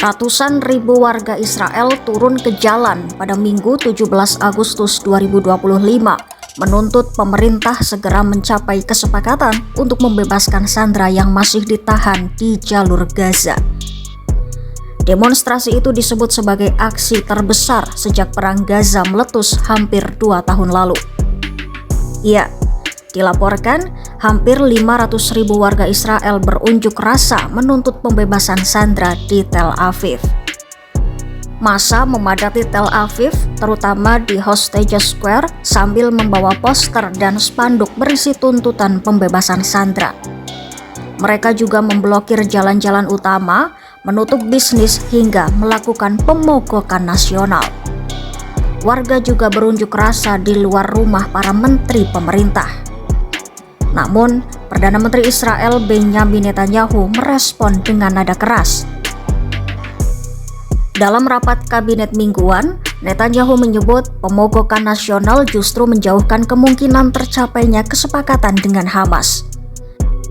Ratusan ribu warga Israel turun ke jalan pada Minggu 17 Agustus 2025 menuntut pemerintah segera mencapai kesepakatan untuk membebaskan sandera yang masih ditahan di jalur Gaza. Demonstrasi itu disebut sebagai aksi terbesar sejak perang Gaza meletus hampir 2 tahun lalu. Ya, dilaporkan hampir 500.000 warga Israel berunjuk rasa menuntut pembebasan sandera di Tel Aviv. Massa memadati Tel Aviv, terutama di Hostage Square, sambil membawa poster dan spanduk berisi tuntutan pembebasan sandera. Mereka juga memblokir jalan-jalan utama, menutup bisnis hingga melakukan pemogokan nasional. Warga juga berunjuk rasa di luar rumah para menteri pemerintah. Namun, Perdana Menteri Israel Benjamin Netanyahu merespon dengan nada keras. Dalam rapat kabinet mingguan, Netanyahu menyebut pemogokan nasional justru menjauhkan kemungkinan tercapainya kesepakatan dengan Hamas.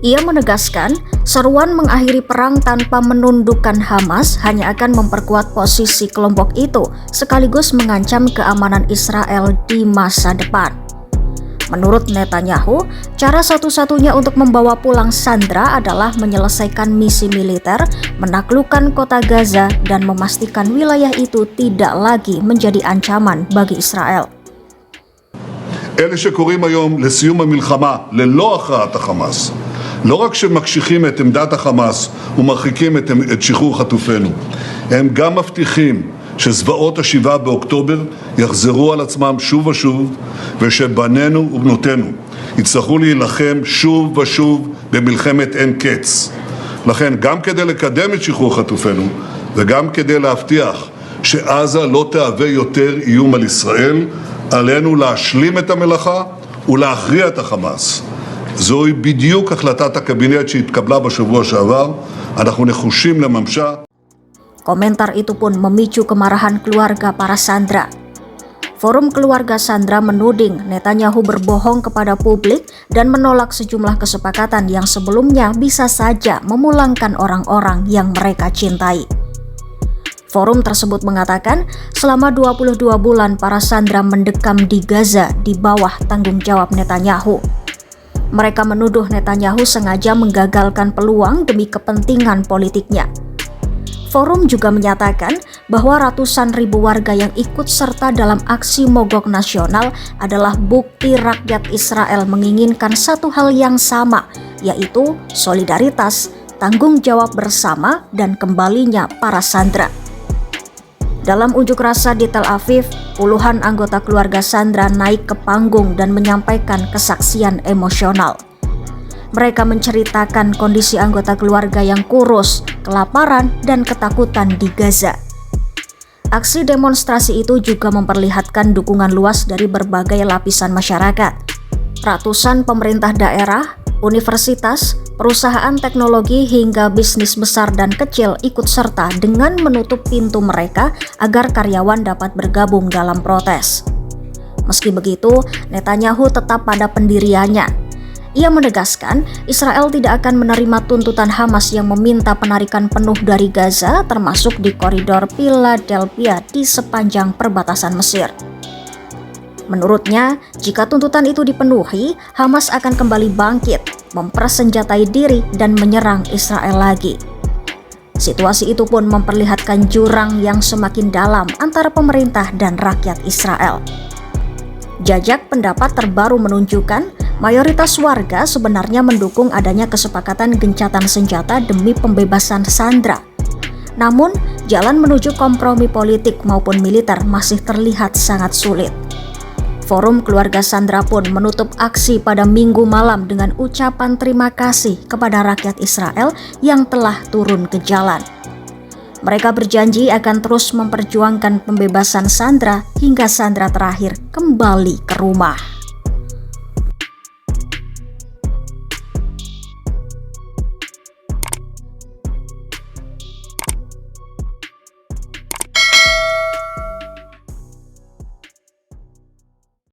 Ia menegaskan, seruan mengakhiri perang tanpa menundukkan Hamas hanya akan memperkuat posisi kelompok itu, sekaligus mengancam keamanan Israel di masa depan. Menurut Netanyahu, cara satu-satunya untuk membawa pulang sandera adalah menyelesaikan misi militer, menaklukkan kota Gaza, dan memastikan wilayah itu tidak lagi menjadi ancaman bagi Israel. אלה שקוראים היום לסיום המלחמה ללא הכרעת החמאס, לא רק שמקשיחים את עמדת החמאס ומרחיקים את שחרור חטופינו, הם גם מבטיחים שזוועות ה7 באוקטובר יחזרו על עצמם שוב ושוב, ושבנינו ובנותינו יצטרכו להילחם שוב ושוב במלחמת אין קץ. לכן, גם כדי לקדם את שחרור חטופינו, וגם כדי להבטיח שעזה לא תהווה יותר איום על ישראל, עלינו להשלים את המלאכה ולהכריע את החמאס. זוהי בדיוק החלטת הקבינט שהתקבלה בשבוע שעבר. אנחנו נחושים לממשה. Komentar itu pun memicu kemarahan keluarga para sandera. Forum Keluarga Sandera menuding Netanyahu berbohong kepada publik dan menolak sejumlah kesepakatan yang sebelumnya bisa saja memulangkan orang-orang yang mereka cintai. Forum tersebut mengatakan selama 22 bulan para sandera mendekam di Gaza di bawah tanggung jawab Netanyahu. Mereka menuduh Netanyahu sengaja menggagalkan peluang demi kepentingan politiknya. Forum juga menyatakan bahwa ratusan ribu warga yang ikut serta dalam aksi mogok nasional adalah bukti rakyat Israel menginginkan satu hal yang sama, yaitu solidaritas, tanggung jawab bersama, dan kembalinya para sandera. Dalam unjuk rasa di Tel Aviv, puluhan anggota keluarga sandera naik ke panggung dan menyampaikan kesaksian emosional. Mereka menceritakan kondisi anggota keluarga yang kurus, kelaparan, dan ketakutan di Gaza. Aksi demonstrasi itu juga memperlihatkan dukungan luas dari berbagai lapisan masyarakat. Ratusan pemerintah daerah, universitas, perusahaan teknologi hingga bisnis besar dan kecil ikut serta dengan menutup pintu mereka agar karyawan dapat bergabung dalam protes. Meski begitu, Netanyahu tetap pada pendiriannya. Ia menegaskan Israel tidak akan menerima tuntutan Hamas yang meminta penarikan penuh dari Gaza, termasuk di koridor Philadelphia di sepanjang perbatasan Mesir. Menurutnya, jika tuntutan itu dipenuhi, Hamas akan kembali bangkit, mempersenjatai diri, dan menyerang Israel lagi. Situasi itu pun memperlihatkan jurang yang semakin dalam antara pemerintah dan rakyat Israel. Jajak pendapat terbaru menunjukkan mayoritas warga sebenarnya mendukung adanya kesepakatan gencatan senjata demi pembebasan sandera. Namun, jalan menuju kompromi politik maupun militer masih terlihat sangat sulit. Forum Keluarga Sandera pun menutup aksi pada Minggu malam dengan ucapan terima kasih kepada rakyat Israel yang telah turun ke jalan. Mereka berjanji akan terus memperjuangkan pembebasan sandera hingga sandera terakhir kembali ke rumah.